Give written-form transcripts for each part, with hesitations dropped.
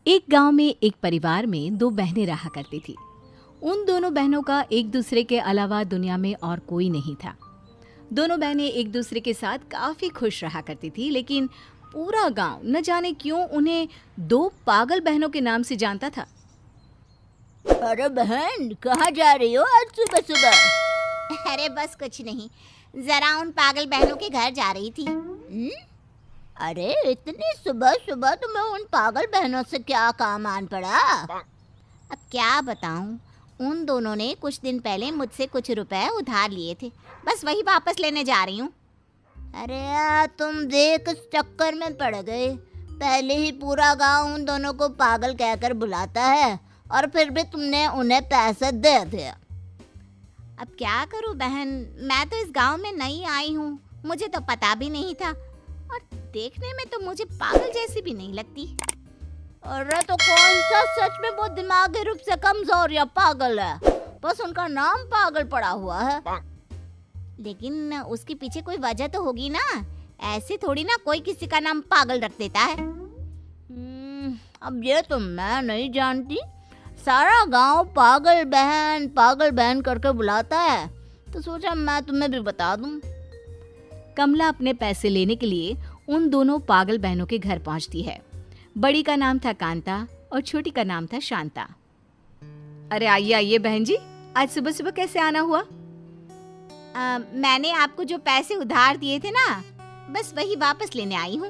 एक गांव में एक परिवार में दो बहनें रहा करती थी। उन दोनों बहनों का एक दूसरे के अलावा दुनिया में और कोई नहीं था। दोनों बहनें एक दूसरे के साथ काफी खुश रहा करती थी, लेकिन पूरा गांव न जाने क्यों उन्हें दो पागल बहनों के नाम से जानता था। अरे बहन, कहाँ जा रही हो आज सुबह सुबह? अरे बस कुछ नहीं, जरा उन पागल बहनों के घर जा रही थी। अरे इतनी सुबह सुबह तुम्हें उन पागल बहनों से क्या काम आन पड़ा? अब क्या बताऊं, उन दोनों ने कुछ दिन पहले मुझसे कुछ रुपए उधार लिए थे, बस वही वापस लेने जा रही हूँ। अरे यार, तुम देख इस चक्कर में पड़ गए। पहले ही पूरा गांव उन दोनों को पागल कहकर बुलाता है और फिर भी तुमने उन्हें पैसे दे दिया। अब क्या करूं बहन, मैं तो इस गांव में नई आई हूँ, मुझे तो पता भी नहीं था, और देखने में तो मुझे पागल जैसी भी नहीं लगती। अरे तो कौन सा सच में वो दिमागी रूप से कमजोर या पागल है? बस उनका नाम पागल पड़ा हुआ है। लेकिन उसके पीछे कोई वजह तो होगी ना, ऐसे थोड़ी ना कोई किसी का नाम पागल रख देता है। अब ये तो मैं नहीं जानती। सारा गांव पागल बहन करके बुलाता है, तो सोचा मैं तुम्हें भी बता दूं। कमला अपने पैसे लेने के लिए उन दोनों पागल बहनों के घर पहुंचती है। बड़ी का नाम था कांता और छोटी का नाम था शांता। अरे आइए आइए बहन जी, आज सुबह सुबह कैसे आना हुआ? मैंने आपको जो पैसे उधार दिए थे ना, बस वही वापस लेने आई हूँ।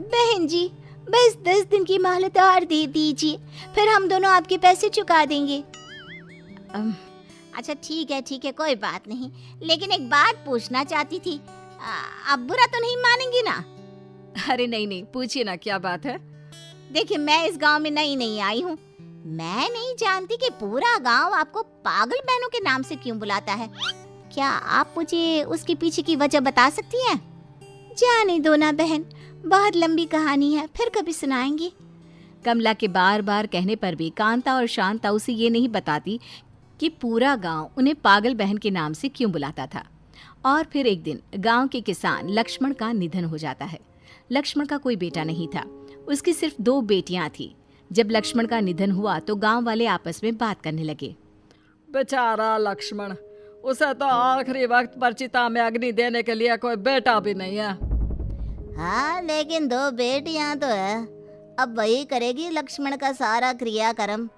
बहन जी, बस 10 दिन की मोहलत और दे दीजिए, फिर हम दोनों आपके पैसे चुका देंगे। अच्छा ठीक है, कोई बात नहीं, लेकिन एक बात पूछना चाहती थी। आप बुरा तो नहीं मानेंगी ना? अरे नहीं, पूछिए ना, क्या बात है? देखिए, मैं इस गांव में नई आई हूँ, मैं नहीं जानती कि पूरा गांव आपको पागल बहनों के नाम से क्यों बुलाता है। क्या आप मुझे उसके पीछे की वजह बता सकती हैं? जाने दो ना बहन, बहुत लंबी कहानी है, फिर कभी सुनाएंगे। कमला के बार बार कहने पर भी कांता और शांता उसे ये नहीं बताती कि पूरा गांव उन्हें पागल बहन के नाम से क्यों बुलाता था। और फिर एक दिन गांव के किसान लक्ष्मण का निधन हो जाता है। लक्ष्मण का कोई बेटा नहीं था, उसकी सिर्फ 2 बेटियां थी। जब लक्ष्मण का निधन हुआ तो गांव वाले आपस में बात करने लगे। बेचारा लक्ष्मण, उसे तो आखिरी वक्त पर चिता में अग्नि देने के लिए कोई बेटा भी नहीं है। हाँ, लेकिन 2 बेटियां तो है, अब वही करेगी लक्ष्मण का सारा क्रियाक्रम।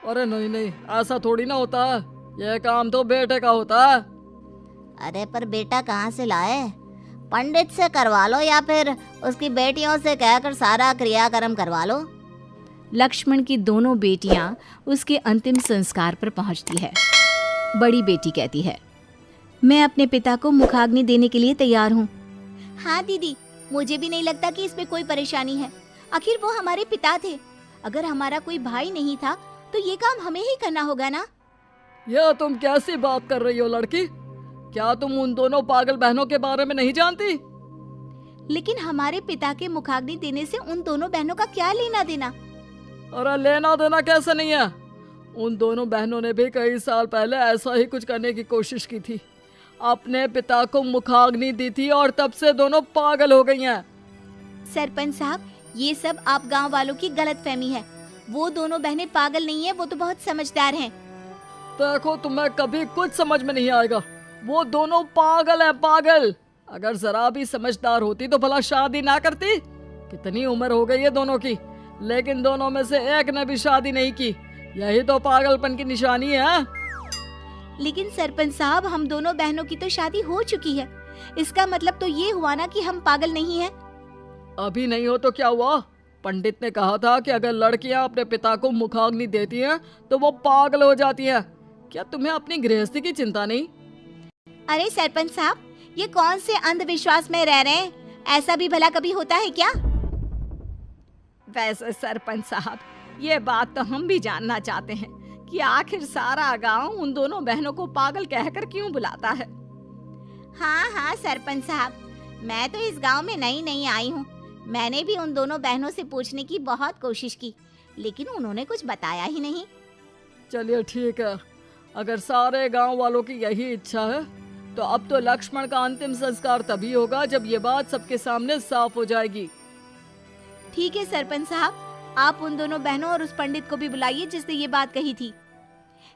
अरे नहीं, ऐसा थोड़ी ना होता है, ये काम तो बेटे का होता है। अरे पर बेटा कहाँ से लाए? पंडित से करवा लो या फिर उसकी बेटियों से कहकर सारा क्रियाक्रम करवा लो। लक्ष्मण की दोनों बेटियां उसके अंतिम संस्कार पर पहुंचती है। बड़ी बेटी कहती है, मैं अपने पिता को मुखाग्नि देने के लिए तैयार हूँ। हाँ दीदी, मुझे भी नहीं लगता कि इसमें कोई परेशानी है, आखिर वो हमारे पिता थे। अगर हमारा कोई भाई नहीं था तो ये काम हमें ही करना होगा ना। यह तुम कैसी बात कर रही हो लड़की? क्या तुम उन दोनों पागल बहनों के बारे में नहीं जानती? लेकिन हमारे पिता के मुखाग्नि देने से उन दोनों बहनों का क्या लेना देना? अरे लेना देना कैसे नहीं है? उन दोनों बहनों ने भी कई साल पहले ऐसा ही कुछ करने की कोशिश की थी, अपने पिता को मुखाग्नि दी थी और तब से दोनों पागल हो गई हैं। सरपंच साहब, ये सब आप गांव वालों की गलतफहमी है। वो दोनों बहनें पागल नहीं है, वो तो बहुत समझदार हैं। देखो, तुम्हें कभी कुछ समझ में नहीं आएगा, वो दोनों पागल है, पागल। अगर जरा भी समझदार होती तो भला शादी ना करती। कितनी उम्र हो गई है दोनों की, लेकिन दोनों में से एक ने भी शादी नहीं की। यही तो पागलपन की निशानी है। लेकिन सरपंच साहब, हम दोनों बहनों की तो शादी हो चुकी है, इसका मतलब तो ये हुआ ना कि हम पागल नहीं हैं। अभी नहीं हो तो क्या हुआ? पंडित ने कहा था कि अगर लड़कियां अपने पिता को मुखाग्नि देती हैं तो वो पागल हो जाती हैं। क्या तुम्हें अपनी गृहस्थी की चिंता नहीं? अरे सरपंच साहब, ये कौन से अंधविश्वास में रह रहे हैं? ऐसा भी भला कभी होता है क्या? वैसे सरपंच साहब, ये बात तो हम भी जानना चाहते हैं कि आखिर सारा गांव उन दोनों बहनों को पागल कहकर क्यों बुलाता है। हाँ सरपंच साहब, मैं तो इस गांव में नई आई हूँ। मैंने भी उन दोनों बहनों से पूछने की बहुत कोशिश की, लेकिन उन्होंने कुछ बताया ही नहीं। चलिए ठीक है, अगर सारे गांव वालों की यही इच्छा है तो अब तो लक्ष्मण का अंतिम संस्कार तभी होगा जब ये बात सबके सामने साफ हो जाएगी। ठीक है सरपंच साहब, आप उन दोनों बहनों और उस पंडित को भी बुलाइए जिसने ये बात कही थी।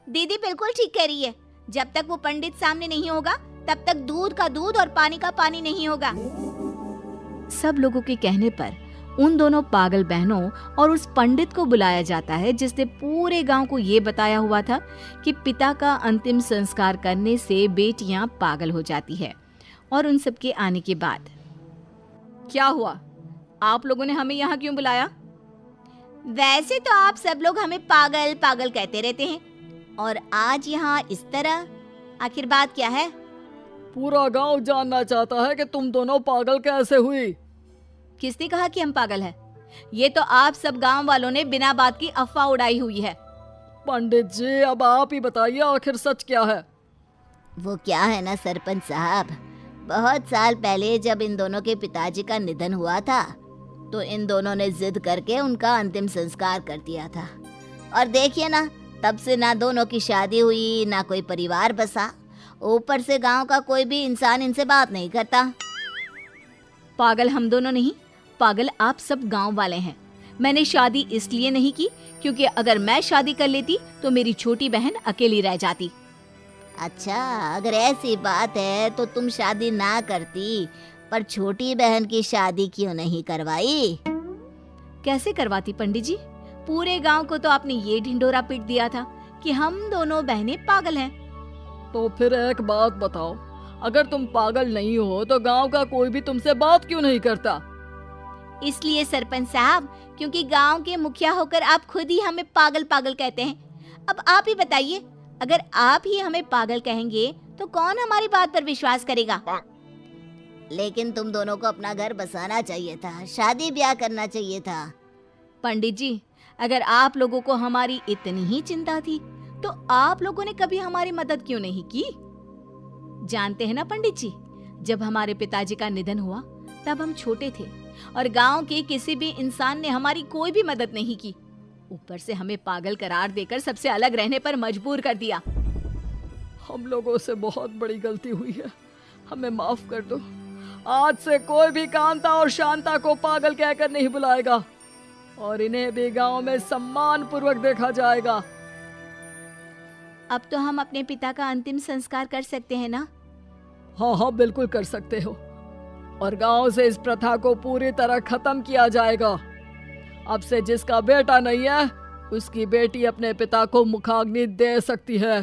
दीदी बिल्कुल ठीक कह रही है। जब तक वो पंडित सामने नहीं होगा तब तक दूध का दूध और पानी का पानी नहीं होगा। सब लोगों के कहने पर उन दोनों पागल बहनों और उस पंडित को बुलाया जाता है जिसने पूरे गांव को ये बताया हुआ था कि पिता का अंतिम संस्कार करने से बेटियां पागल हो जाती है। और उन सब के आने के बाद क्या हुआ? आप लोगों ने हमें यहाँ क्यों बुलाया? वैसे तो आप सब लोग हमें पागल पागल कहते रहते हैं, और आज यहाँ इस तरह, आखिर बात क्या है? पूरा गांव जानना चाहता है कि तुम दोनों पागल कैसे हुई। किसने कहा कि हम पागल हैं? ये तो आप सब गांव वालों ने बिना बात की अफवाह उड़ाई हुई है। पंडित जी, अब आप ही बताइए आखिर सच क्या है। वो क्या है ना सरपंच साहब, बहुत साल पहले जब इन दोनों के पिताजी का निधन हुआ था तो इन दोनों ने जिद करके उनका अंतिम संस्कार कर दिया था। और देखिए ना, तब से ना दोनों की शादी हुई, ना कोई परिवार बसा। ऊपर से गांव का कोई भी इंसान इनसे बात नहीं करता। पागल हम दोनों नहीं, पागल आप सब गांव वाले हैं। मैंने शादी इसलिए नहीं की क्योंकि अगर मैं शादी कर लेती तो मेरी छोटी बहन अकेली रह जाती। अच्छा, अगर ऐसी बात है तो तुम शादी ना करती, पर छोटी बहन की शादी क्यों नहीं करवाई? कैसे करवाती पंडित जी? पूरे गांव को तो आपने ये ढिंडोरा पीट दिया था कि हम दोनों बहनें पागल हैं। तो फिर एक बात बताओ, अगर तुम पागल नहीं हो तो गांव का कोई भी तुमसे बात क्यों नहीं करता? इसलिए सरपंच साहब, क्योंकि गांव के मुखिया होकर आप खुद ही हमें पागल पागल कहते हैं। अब आप ही बताइए, अगर आप ही हमें पागल कहेंगे तो कौन हमारी बात पर विश्वास करेगा? लेकिन तुम दोनों को अपना घर बसाना चाहिए था, शादी ब्याह करना चाहिए था। पंडित जी, अगर आप लोगों को हमारी इतनी ही चिंता थी तो आप लोगों ने कभी हमारी मदद क्यों नहीं की? जानते हैं ना पंडित जी, जब हमारे पिताजी का निधन हुआ तब हम छोटे थे और गांव के किसी भी इंसान ने हमारी कोई भी मदद नहीं की। ऊपर से हमें पागल करार देकर सबसे अलग रहने पर मजबूर कर दिया। हम लोगों से बहुत बड़ी गलती हुई है, हमें माफ कर दो। आज से कोई भी कांता और शांता को पागल कहकर नहीं बुलाएगा और इन्हें भी गांव में सम्मान पूर्वक देखा जाएगा। अब तो हम अपने पिता का अंतिम संस्कार कर सकते हैं ना? हाँ हाँ, बिल्कुल कर सकते हो। और गांव से इस प्रथा को पूरी तरह खत्म किया जाएगा। अब से जिसका बेटा नहीं है उसकी बेटी अपने पिता को मुखाग्नि दे सकती है।